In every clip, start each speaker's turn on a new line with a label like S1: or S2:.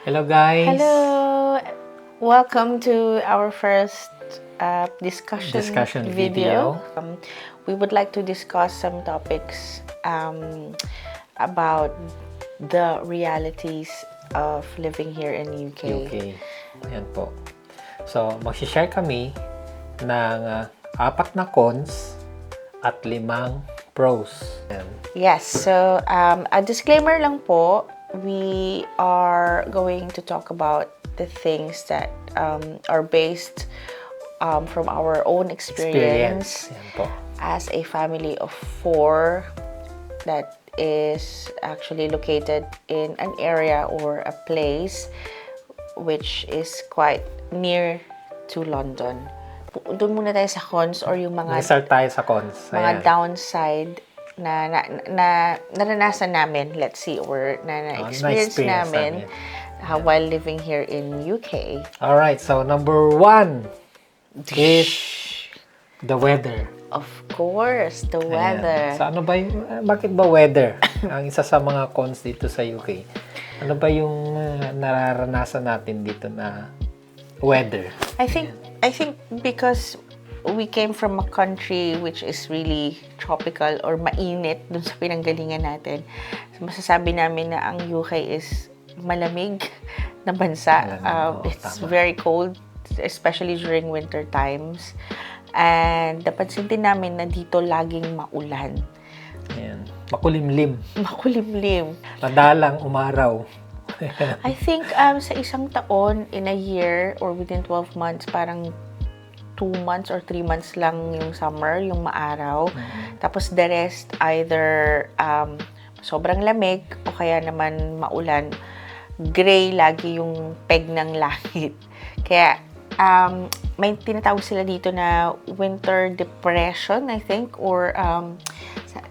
S1: Hello guys!
S2: Hello! Welcome to our first discussion
S1: video.
S2: We would like to discuss some topics about the realities of living here in UK.
S1: Ayan po. So, mag-share kami ng 4 na cons at 5 pros. Ayan.
S2: Yes, so a disclaimer lang po, we are going to talk about the things that are based from our own experience
S1: Ayan po.
S2: as a family of 4 that is actually located in an area or a place which is quite near to London. Doon muna tayo sa cons or yung mga
S1: Start tayo sa cons.
S2: mga downside na naranasan namin, let's see, or na-experience namin while living here in UK.
S1: Alright, so number 1 is the weather.
S2: Of course, the weather.
S1: So ano ba yung, bakit ba weather? Ang isa sa mga cons dito sa UK. Ano ba yung nararanasan natin dito na weather?
S2: I think because we came from a country which is really tropical or mainit dun sa pinanggalingan natin. So, masasabi namin na ang UK is malamig na bansa. It's
S1: tama.
S2: very cold, especially during winter times. And napansin din namin na dito laging maulan.
S1: Ayan. Makulimlim.
S2: Makulimlim.
S1: Madalang umaraw.
S2: I think sa isang taon, in a year or within 12 months, parang 2 months or 3 months lang yung summer, yung maaraw. Tapos the rest, either sobrang lamig o kaya naman maulan. Gray lagi yung peg ng langit. Kaya may tinatawag sila dito na winter depression, I think, or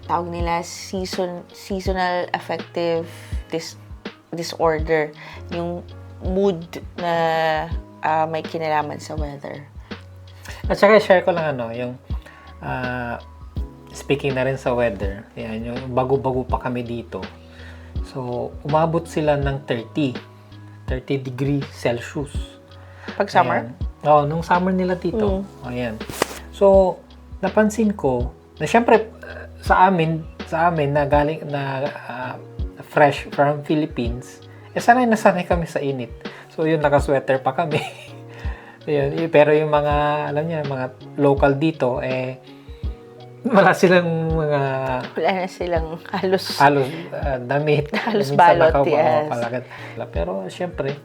S2: tawag nila seasonal affective disorder, yung mood na may kinalaman sa weather.
S1: At saka share ko lang yung speaking na rin sa weather, yan, yung bago-bago pa kami dito. So, umabot sila ng 30 degree Celsius.
S2: Pag summer?
S1: Oo, nung summer nila dito. Ayan. So, napansin ko na syempre sa amin na galing na fresh from Philippines, sanay na sanay kami sa init. So, yun, naka-sweater pa kami. Yun, pero yung mga, alam niya, mga local dito, wala silang mga...
S2: Wala na silang halos
S1: damit.
S2: Halos balot, yes.
S1: Pero, syempre,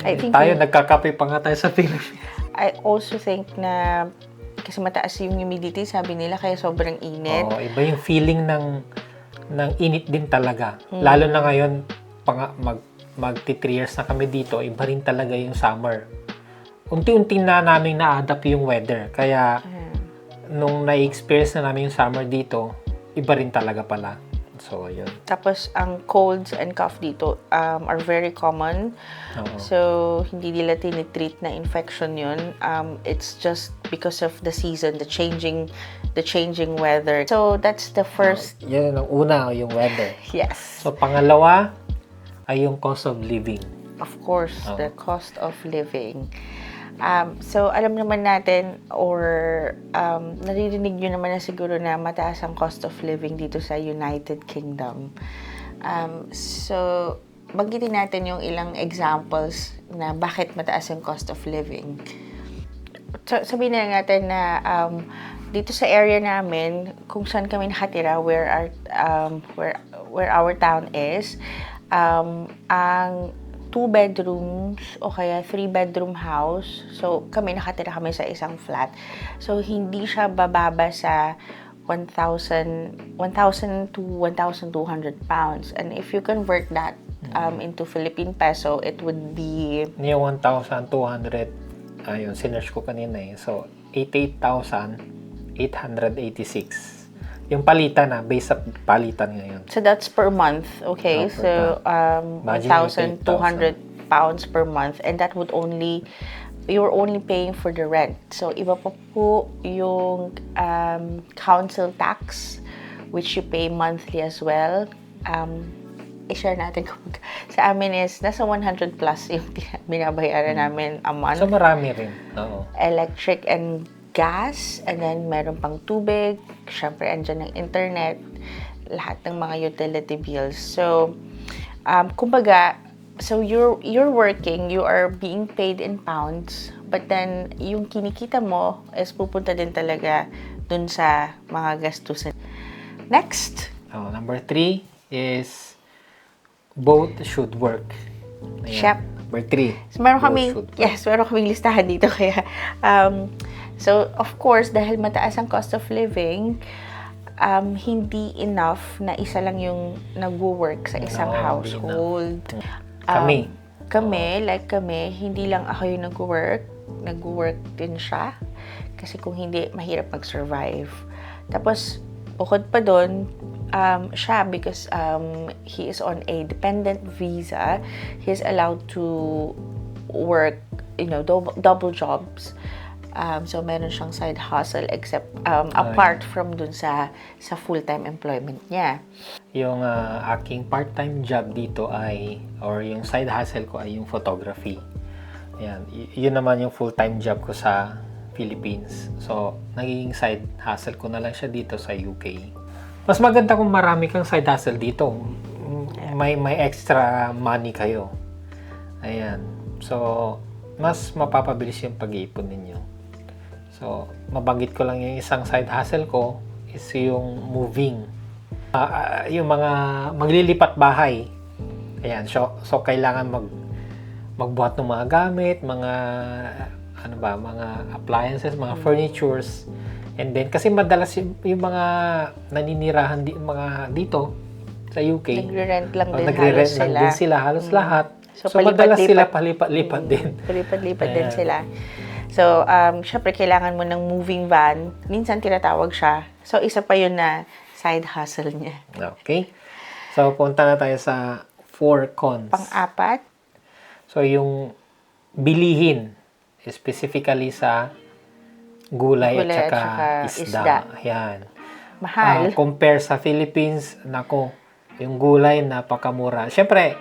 S2: I think
S1: tayo, nagkakape pa nga tayo sa Philippines.
S2: I also think na kasi mataas yung humidity, sabi nila, kaya sobrang init.
S1: Oo, iba yung feeling ng init din talaga. Lalo na ngayon, magti 3 years na kami dito, iba rin talaga yung summer. Unti-unti na namin na-adapt yung weather. Kaya, nung na-experience na namin yung summer dito, iba rin talaga pala. So, yun.
S2: Tapos, ang colds and cough dito are very common.
S1: Oo.
S2: So, hindi nila tinitreat na infection yun. It's just because of the season, the changing weather. So, that's the first...
S1: Yan ang una, yung weather.
S2: Yes.
S1: So, pangalawa ay yung cost of living.
S2: Of course, the cost of living. So, alam naman natin or naririnig nyo naman na siguro na mataas ang cost of living dito sa United Kingdom. So, banggitin natin yung ilang examples na bakit mataas ang cost of living. So, sabihin na natin na dito sa area namin, kung saan kami nakatira, where our town is, ang 2 bedrooms o kaya 3 bedroom house. So, nakatira kami sa isang flat. So, hindi siya bababa sa 1,000 to 1,200 pounds. And if you convert that into Philippine peso, it would be...
S1: Yung 1,200, ayun, sinerge ko kanina So, 88,886. Yung palitan base sa palitan ngayon.
S2: So, that's per month, okay?
S1: Per
S2: So, 1,200 pounds per month. And that would you're only paying for the rent. So, iba pa po yung council tax, which you pay monthly as well. i-share natin kung sa amin is nasa 100 plus yung binabayaran namin a month.
S1: So, marami rin. Oo.
S2: Electric and gas, and then meron pang tubig, syempre andyan ng internet, lahat ng mga utility bills. So, kumbaga, so you're working, you are being paid in pounds, but then yung kinikita mo is pupunta din talaga dun sa mga gastusin. Next.
S1: Number 3 is both should work. Ayan.
S2: Shep.
S1: Number 3.
S2: So, meron
S1: both
S2: kaming,
S1: should work.
S2: yes, meron kaming listahan dito. Kaya, so, of course, dahil mataas ang cost of living, hindi enough na isa lang yung nag-work sa isang
S1: Oo,
S2: household.
S1: Kami.
S2: Kami, hindi lang ako yung nag-work din siya. Kasi kung hindi, mahirap mag-survive. Tapos, bukod pa doon, siya, because he is on a dependent visa, he is allowed to work, double jobs. So, meron siyang side hustle except apart from dun sa full-time employment niya.
S1: Yung aking part-time job dito or yung side hustle ko ay yung photography. Ayan. Yun naman yung full-time job ko sa Philippines. So, nagiging side hustle ko na lang siya dito sa UK. Mas maganda kung marami kang side hustle dito. May extra money kayo. Ayan. So, mas mapapabilis yung pag-iipon ninyo. So, mabanggit ko lang yung isang side hustle ko is yung moving. Yung mga maglilipat bahay. Ayan. So kailangan magbuhat ng mga gamit, mga appliances, mga furnitures. And then, kasi madalas yung mga naninirahan mga dito sa UK.
S2: Nagre-rent lang din
S1: Nagre-rent
S2: halos
S1: lang
S2: sila.
S1: din sila, halos lahat. So
S2: palipat-lipat.
S1: madalas sila palipat-lipat din.
S2: Palipat-lipat din sila. So, syempre, kailangan mo ng moving van. Minsan, tinatawag siya. So, isa pa yun na side hustle niya.
S1: Okay. So, punta na tayo sa 4 cons.
S2: Pang-apat.
S1: So, yung bilihin, specifically sa gulay at saka isda. Ayan.
S2: Mahal.
S1: Compare sa Philippines, nako, yung gulay napakamura. Siyempre,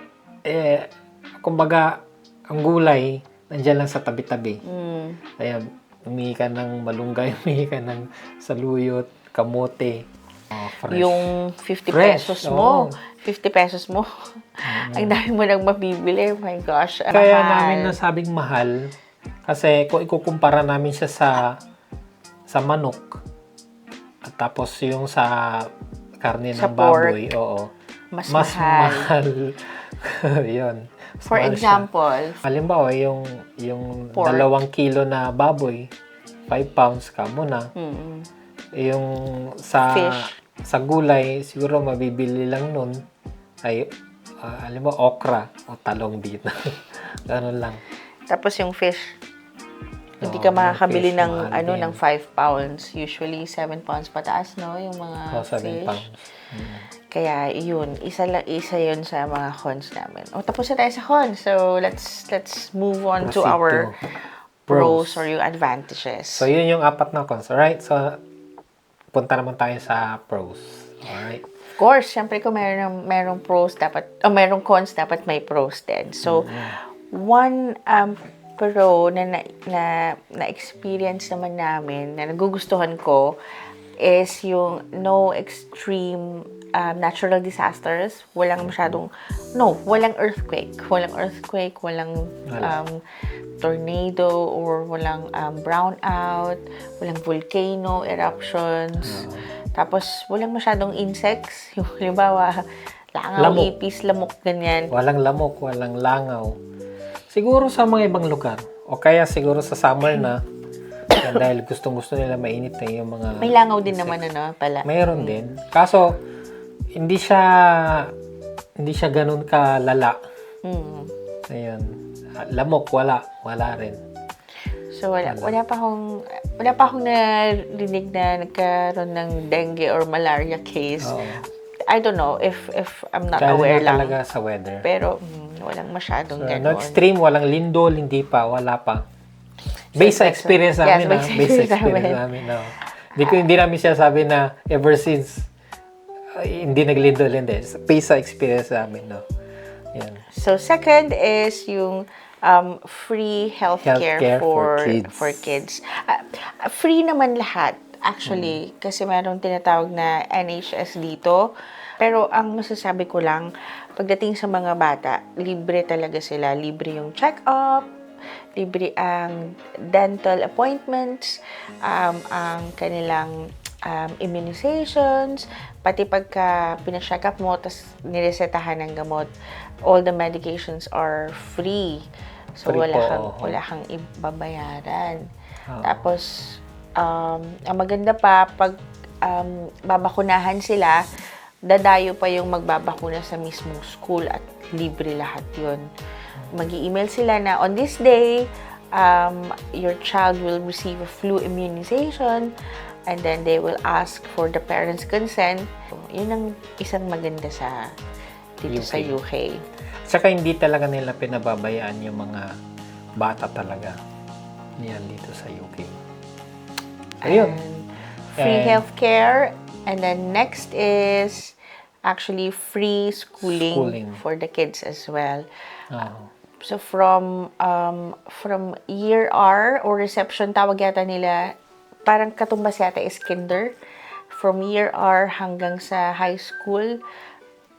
S1: kumbaga, ang gulay, nandiyan lang sa tabi-tabi. Ayan, humingi ka ng malunggay, humingi ka ng saluyot, kamote. Fresh.
S2: Yung 50
S1: Fresh,
S2: pesos mo.
S1: oo.
S2: 50 pesos mo. Ang dami mo nang mabibili. Oh my gosh.
S1: Kaya
S2: mahal.
S1: namin nasabing mahal, kasi kung ikukumpara namin siya sa manok, at tapos yung sa karne
S2: Sa
S1: ng baboy, oo,
S2: Mas
S1: mahal. Yun. Mas
S2: For
S1: mahal
S2: example,
S1: siya. Halimbawa, yung
S2: Pork.
S1: 2 kilo na baboy, 5 pounds ka muna. Yung
S2: Fish.
S1: sa gulay, siguro mabibili lang nun ay, alam mo, okra o talong dito. Ganun lang.
S2: tapos yung fish, hindi
S1: Oo,
S2: ka
S1: yung
S2: makakabili
S1: fish,
S2: ng
S1: mahal din.
S2: ng 5 pounds. Usually 7 pounds pataas, no? Yung mga
S1: 7
S2: fish.
S1: pounds.
S2: Kaya yun, isa yun sa mga cons namin. Tapos na tayo sa cons. So let's move on to
S1: Proceed
S2: our
S1: to
S2: pros or yung advantages.
S1: So, yun yung 4 na cons. Alright? So, punta naman tayo sa pros. Alright?
S2: Of course, syempre kung merong pros dapat, o merong cons dapat may pros din. So, one pro na experience naman namin na nagugustuhan ko is yung no extreme natural disasters. Walang earthquake. Walang tornado or walang brownout, walang volcano eruptions. Tapos, walang masyadong insects. Yung halimbawa, langaw,
S1: Lamok.
S2: ipis, lamok, ganyan.
S1: Walang lamok, walang langaw. Siguro sa mga ibang lugar. O kaya siguro sa summer na. Yan, dahil gustong-gusto nila mainit na yung mga...
S2: May langaw din naman, pala.
S1: Mayroon din. Kaso, hindi siya ganun kalala. Ayun. Lamok, wala rin.
S2: So, wala pa akong narinig na nagkaroon ng dengue or malaria case.
S1: Oo.
S2: I don't know if I'm not
S1: Dahil
S2: aware
S1: na
S2: lang.
S1: talaga sa weather.
S2: Pero, walang masyadong
S1: So,
S2: ganon.
S1: no extreme, walang lindol, hindi pa, wala pa. Based sa experience namin,
S2: based sa experience namin.
S1: no. Hindi namin siya sabi na ever since hindi naglindol-lindol. Based sa experience namin, no? Yan.
S2: So, second is yung free healthcare
S1: Healthcare
S2: for kids. Free naman lahat, actually, kasi meron tinatawag na NHS dito. Pero ang masasabi ko lang, pagdating sa mga bata, libre talaga sila. Libre yung check-up, libre ang dental appointments, ang kanilang immunizations, pati pagka pina-check up mo, tas niresetahan ng gamot, all the medications are free. So,
S1: Free
S2: wala
S1: po,
S2: kang ibabayaran. Tapos, ang maganda pa, pag babakunahan sila, dadayo pa yung magbabakuna sa mismong school at libre lahat yun. Mag-i-email sila na, on this day, your child will receive a flu immunization, and then they will ask for the parents' consent. Yun ang isang maganda dito sa UK.
S1: Tsaka hindi talaga nila pinababayaan yung mga bata talaga. Yan dito sa UK. Ayun.
S2: Free healthcare. And then next is actually free schooling for the kids as well. So from year R or reception, tawag yata nila, parang katumbas yata is kinder. From year R hanggang sa high school,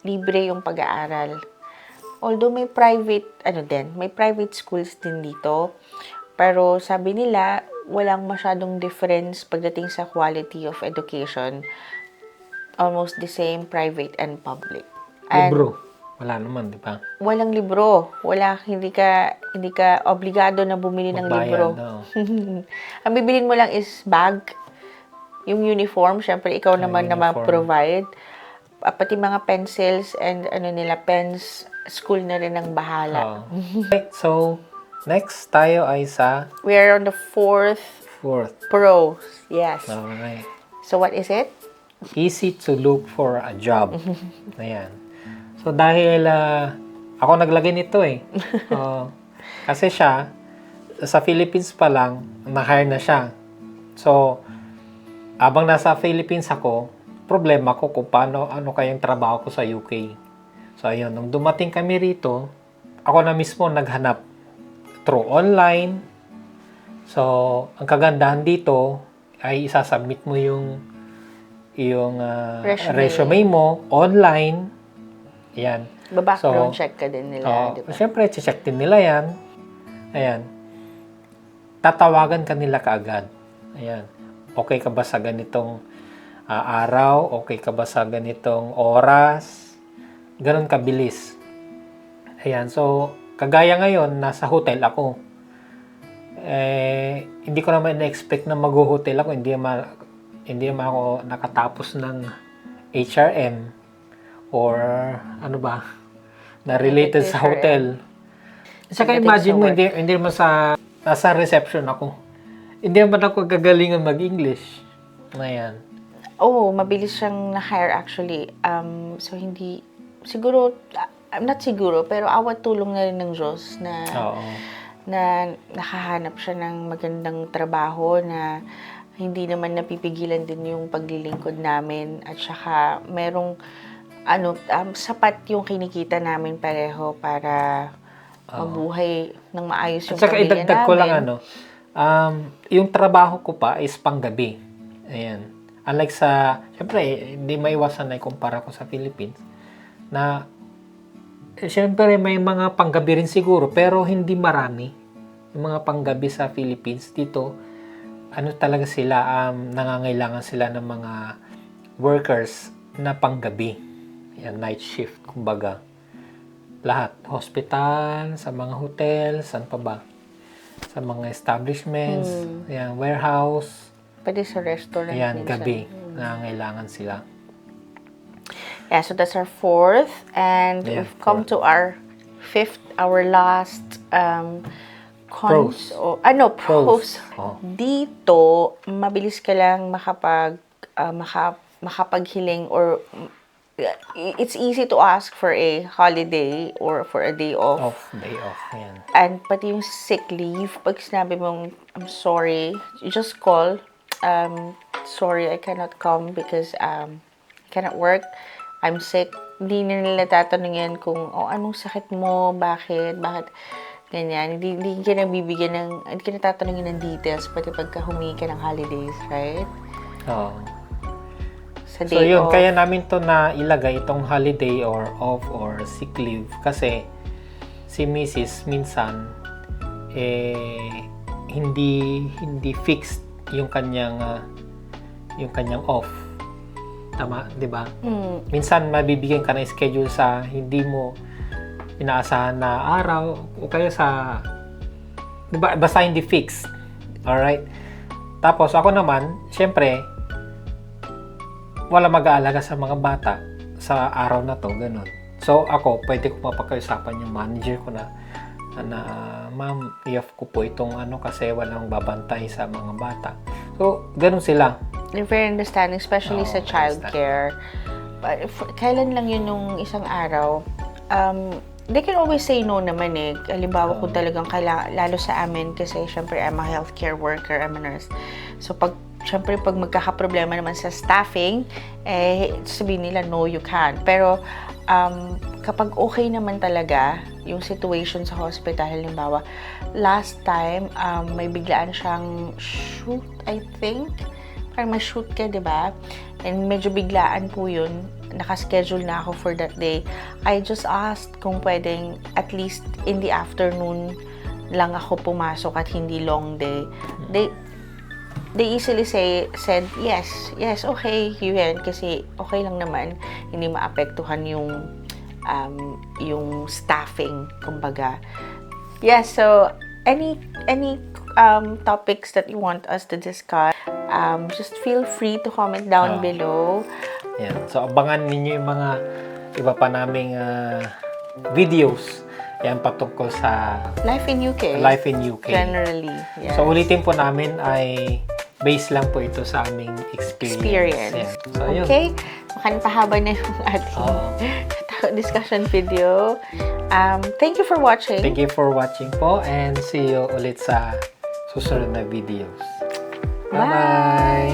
S2: libre yung pag-aaral. Although may private schools din dito. Pero sabi nila, walang masyadong difference pagdating sa quality of education. Almost the same private and public.
S1: Libro. Wala naman, di ba?
S2: Walang libro. Hindi ka obligado na bumili ng libro.
S1: No.
S2: Ang bibilin mo lang is bag, yung uniform, syempre ikaw naman na ma-provide. Pati mga pencils and pens, school na rin ang bahala.
S1: Okay, so, next tayo ay sa
S2: We are on the fourth pro. Yes.
S1: Okay.
S2: So what is it?
S1: Easy to look for a job. Ayan. So, dahil ako naglagay nito eh. Kasi siya, sa Philippines pa lang, na-hire na siya. So, abang nasa Philippines ako, problema ko kung ano kayang trabaho ko sa UK. So, ayun, nung dumating kami rito, ako na mismo naghanap through online. So, ang kagandahan dito ay isasubmit mo yung resume mo online. Yan.
S2: Background check ka din nila, di ba?
S1: Siyempre, check din nila yan. Ayan. Tatawagan ka nila kaagad. Ayan. Okay ka ba sa ganitong araw? Okay ka ba sa ganitong oras? Ganon kabilis. Ayan. So, kagaya ngayon, nasa hotel ako. Hindi ko naman na-expect na mag-hotel ako. Hindi naman ako nakatapos ng HRM. Or ano ba, na related sa hotel. Saka imagine mo, hindi naman nasa reception ako. Hindi naman ako gagalingan mag-English. Ayan.
S2: Mabilis siyang na-hire actually. So hindi, siguro, not siguro, pero awat tulong na rin ng Diyos na nakahanap siya ng magandang trabaho na hindi naman napipigilan din yung paglilingkod namin. At saka merong sapat yung kinikita namin pareho para mabuhay ng maayos yung
S1: saka
S2: pamilya
S1: idagdag
S2: namin.
S1: ko lang yung trabaho ko pa is panggabi. Ayan. Unlike syempre, hindi maiwasan na ikumpara ko sa Philippines, na, syempre, may mga panggabi rin siguro, pero hindi marami. Yung mga panggabi sa Philippines, dito, talaga sila, nangangailangan sila ng mga workers na panggabi. Yan, night shift, kumbaga. Lahat. Hospital, sa mga hotel, saan pa ba? Sa mga establishments, yan, warehouse.
S2: Pwede sa restaurant.
S1: Yan, gabi. Nangangailangan sila.
S2: Yeah, so that's our fourth. And we've come to our fifth, our last
S1: pros.
S2: Pros. Dito, mabilis ka lang makapaghiling or it's easy to ask for a holiday or for a day off.
S1: Day off, yan.
S2: And pati yung sick leave, pag sinabi mong, I'm sorry, you just call, sorry, I cannot come because cannot work, I'm sick, hindi na nila tatanungin kung, anong sakit mo, bakit, ganyan. Hindi ka nabibigyan hindi ka natatanungin ng details, pati pagka humingi ka ng holidays, right?
S1: Oo.
S2: Sa
S1: So
S2: day
S1: yun,
S2: off.
S1: kaya namin to na ilagay itong holiday or off or sick leave kasi si Mrs. minsan hindi fixed yung kanyang off. Tama, 'di ba? Minsan mabibigyan ka ng schedule sa hindi mo inaasahan na araw o kaya sa 'di ba basta hindi fixed. All right? Tapos ako naman, syempre wala mag-aalaga sa mga bata sa araw na to, ganun. So, ako, pwede ko mapagkausapan yung manager ko na ma'am, i-off ko po itong kasi walang babantay sa mga bata. So, ganun sila.
S2: They're very understanding, especially sa
S1: understand.
S2: childcare. But kailan lang yun nung isang araw, they can always say no naman eh. Halimbawa kung talagang kailangan, lalo sa amin kasi syempre I'm a healthcare worker, I'm a nurse. So syempre pag magkakaproblema naman sa staffing, sabihin nila no, you can't. Pero kapag okay naman talaga yung situation sa hospital, halimbawa last time may biglaan siyang shoot, I think. Parang may shoot ka, di ba? And medyo biglaan po yun. Nakaschedule na ako for that day. I just asked kung pwedeng at least in the afternoon lang ako pumasok at hindi long day. They easily said, yes, okay, yun. Kasi okay lang naman. Hindi maapektuhan yung staffing, kumbaga. Yes, so any topics that you want us to discuss, just feel free to comment down below.
S1: Yan. So, abangan ninyo yung mga iba pa naming videos. Yan, patungkol sa
S2: Life in UK.
S1: life in UK.
S2: Generally, yes.
S1: So, ulitin po namin ay base lang po ito sa aming experience. Yan. So, yun.
S2: Okay? Mukhang pahaba na yung ating discussion video. Thank you for watching.
S1: Thank you for watching po and see you ulit sa susunod na videos.
S2: Bye!